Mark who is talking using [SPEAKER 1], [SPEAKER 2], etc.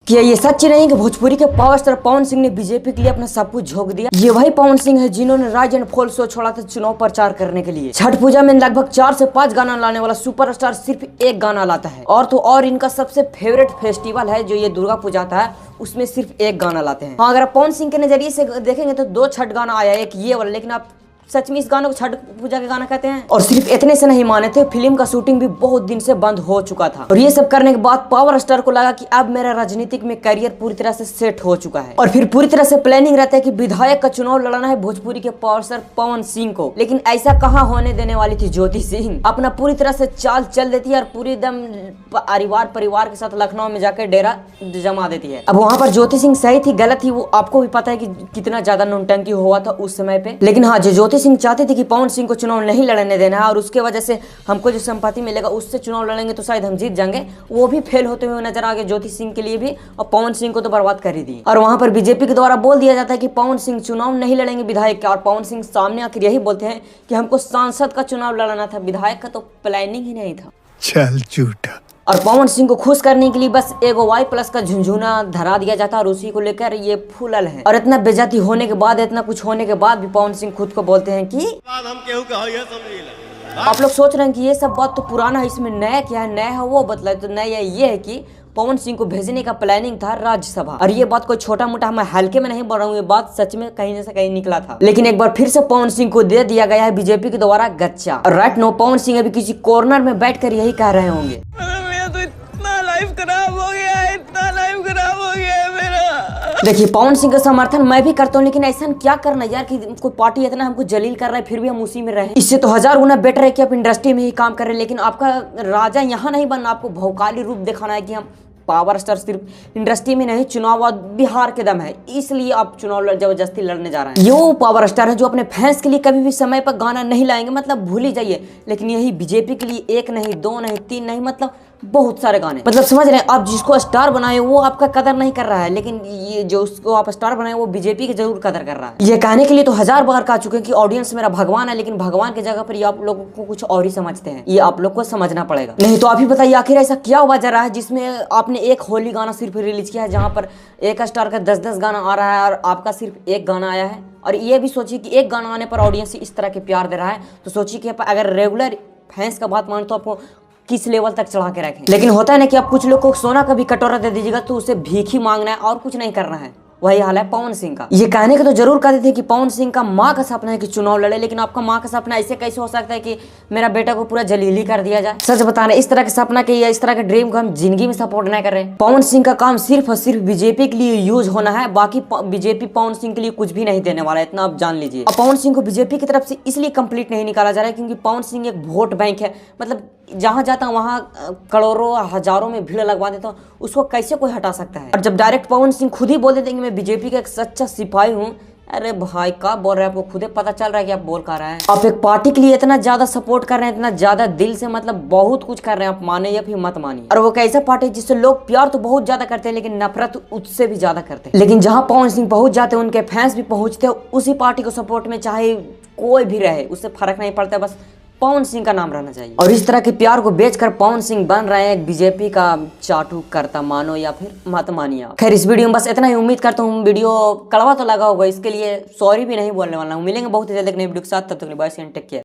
[SPEAKER 1] क्या ये सच नहीं कि भोजपुरी के पावर स्टार पवन सिंह ने बीजेपी के लिए अपना सब कुछ झोंक दिया? ये वही पवन सिंह है जिन्होंने राइज एंड फॉल शो छोड़ा था चुनाव प्रचार करने के लिए। छठ पूजा में लगभग 4 से 5 गाना लाने वाला सुपरस्टार सिर्फ एक गाना लाता है, और तो और इनका सबसे फेवरेट फेस्टिवल है जो ये दुर्गा पूजा था, उसमें सिर्फ एक गाना लाते हैं। हाँ, अगर आप पवन सिंह के नजरिए से देखेंगे तो 2 छठ गाना आया, एक ये वाला, लेकिन आप सच में इस गाने को छठ पूजा के गाना कहते हैं? और सिर्फ इतने से नहीं माने थे, फिल्म का शूटिंग भी बहुत दिन से बंद हो चुका था। और ये सब करने के बाद पावर स्टार को लगा कि अब मेरा राजनीतिक में करियर पूरी तरह से सेट हो चुका है, और फिर पूरी तरह से प्लानिंग रहता है कि विधायक का चुनाव लड़ना है भोजपुरी के पावर स्टार पवन सिंह को। लेकिन ऐसा कहाँ होने देने वाली थी ज्योति सिंह, अपना पूरी तरह से चाल चल देती है और पूरी एकदम परिवार के साथ लखनऊ में जाकर डेरा जमा देती है। अब वहाँ पर ज्योति सिंह सही थी गलत थी वो आपको भी पता है कि कितना ज्यादा नौटंकी हुआ था उस समय पे। लेकिन हाँ, जो ज्योति सिंह चाहती थी कि पवन सिंह को चुनाव नहीं लड़ने देना है और उसके वजह से हमको जो संपत्ति मिलेगा उससे चुनाव लड़ेंगे तो शायद हम जीत जाएंगे, वो भी फेल होते हुए नजर आ गए ज्योति सिंह के लिए भी, और पवन सिंह को तो बर्बाद कर ही दी। और वहां पर बीजेपी के द्वारा बोल दिया जाता है कि पवन सिंह चुनाव नहीं लड़ेंगे विधायक का, और पवन सिंह सामने आकर यही बोलते हैं कि हमको सांसद का चुनाव लड़ना था, विधायक का तो प्लानिंग ही नहीं था।
[SPEAKER 2] चल झूठा।
[SPEAKER 1] और पवन सिंह को खुश करने के लिए बस एगो Y+ का झुंझुना धरा दिया जाता है और उसी को लेकर ये फूलल है। और इतना बेइज्जती होने के बाद, इतना कुछ होने के बाद भी पवन सिंह खुद को बोलते हैं कि आप लोग सोच रहे हैं कि ये सब बात तो पुराना है, इसमें नया क्या है? नया है वो बतलाए तो नया ये है कि पवन सिंह को भेजने का प्लानिंग था राज्यसभा। और ये बात कोई छोटा मोटा मैं हल्के में नहीं बोल रहा हूँ, ये बात सच में कहीं से कहीं निकला था। लेकिन एक बार फिर से पवन सिंह को दे दिया गया है बीजेपी के द्वारा गच्चा। और राइट नो पवन सिंह अभी किसी कॉर्नर में बैठकर यही कह रहे होंगे,
[SPEAKER 3] खराब हो गया है, इतना लाइफ खराब हो गया है मेरा।
[SPEAKER 1] देखिए, पवन सिंह का समर्थन मैं भी करता हूँ, लेकिन ऐसा क्या करना यार कि कोई पार्टी इतना हमको जलील कर रहा है फिर भी हम उसी में रहे। इससे तो 1000 गुना बेटर है कि आप इंडस्ट्री में ही काम कर रहे हैं। लेकिन आपका राजा यहाँ नहीं बनना, आपको भौकाली रूप दिखाना है कि हम पावर स्टार सिर्फ इंडस्ट्री में नहीं, चुनाव और बिहार के दम है, इसलिए आप चुनाव जबरदस्ती लड़ने जा रहे हैं। ये वो पावर स्टार है जो अपने फैंस के लिए कभी भी समय पर गाना नहीं लाएंगे, मतलब भूल ही जाइए। लेकिन यही बीजेपी के लिए 1 नहीं 2 नहीं 3 नहीं, मतलब बहुत सारे गाने, मतलब समझ रहे हैं आप, जिसको स्टार बनाए वो आपका कदर नहीं कर रहा है, लेकिन ये जो उसको आप स्टार बनाए वो बीजेपी की जरूर कदर कर रहा है। ये कहने के लिए तो 1000 बार कह चुके हैं कि ऑडियंस मेरा भगवान है, लेकिन भगवान की जगह पर ये आप लोगों को कुछ और ही समझते हैं, ये आप लोग को समझना पड़ेगा। नहीं तो आप ही बताइए आखिर ऐसा क्या हुआ जा रहा है जिसमें आपने एक होली गाना सिर्फ रिलीज किया है, जहाँ पर एक स्टार का 10-10 गाना आ रहा है और आपका सिर्फ एक गाना आया है। और ये भी सोचिए कि एक गाना आने पर ऑडियंस इस तरह के प्यार दे रहा है, तो सोचिए कि अगर रेगुलर फैंस का बात माने तो आपको किस लेवल तक चढ़ा के रखें। लेकिन होता है ना कि आप कुछ लोग को सोना का भी कटोरा दे दीजिएगा तो उसे भीख ही मांगना है और कुछ नहीं करना है। वही हाल है पवन सिंह का। ये कहने के तो जरूर कहते थे कि पवन सिंह का माँ का सपना है कि चुनाव लड़े, लेकिन आपका माँ का सपना ऐसे कैसे हो सकता है कि मेरा बेटा को पूरा जलीली कर दिया जाए? सच बता रहे, इस तरह के सपना के या इस तरह के ड्रीम को हम जिंदगी में सपोर्ट नहीं कर रहे। पवन सिंह का काम सिर्फ और सिर्फ बीजेपी के लिए यूज होना है, बाकी बीजेपी पवन सिंह के लिए कुछ भी नहीं देने वाला है, इतना आप जान लीजिए। और पवन सिंह को बीजेपी की तरफ से इसलिए कंप्लीट नहीं निकाला जा रहा है क्योंकि पवन सिंह एक वोट बैंक है, मतलब जहां जाता हूं वहां करोड़ों हजारों में भीड़ लगवा देता हूं, उसको कैसे कोई हटा सकता है? और जब डायरेक्ट पवन सिंह खुद ही बोल देते हैं कि मैं बीजेपी का एक सच्चा सिपाही हूं, अरे भाई क्या बोल रहे हैं, आपको खुद पता चल रहा है कि आप बोल कर रहे हैं। आप एक पार्टी के लिए इतना ज्यादा सपोर्ट कर रहे हैं, इतना ज्यादा दिल से, मतलब बहुत कुछ कर रहे हैं, आप माने या फिर मत मानिए। और वो कैसा पार्टी है जिससे लोग प्यार तो बहुत ज्यादा करते हैं लेकिन नफरत उससे भी ज्यादा करते हैं। लेकिन जहां पवन सिंह पहुंच जाते हैं उनके फैंस भी पहुंचते हैं उसी पार्टी को सपोर्ट में, चाहे कोई भी रहे उससे फर्क नहीं पड़ता, बस पवन सिंह का नाम रहना चाहिए। और इस तरह के प्यार को बेचकर पवन सिंह बन रहे हैं बीजेपी का चाटू करता, मानो या फिर मत मानिए। खैर, इस वीडियो में बस इतना ही, उम्मीद करता हूँ वीडियो कड़वा तो लगा होगा, इसके लिए सॉरी भी नहीं बोलने वाला हूँ। मिलेंगे बहुत ही जल्द एक नई वीडियो के साथ, तब तक बाय एंड टेक केयर।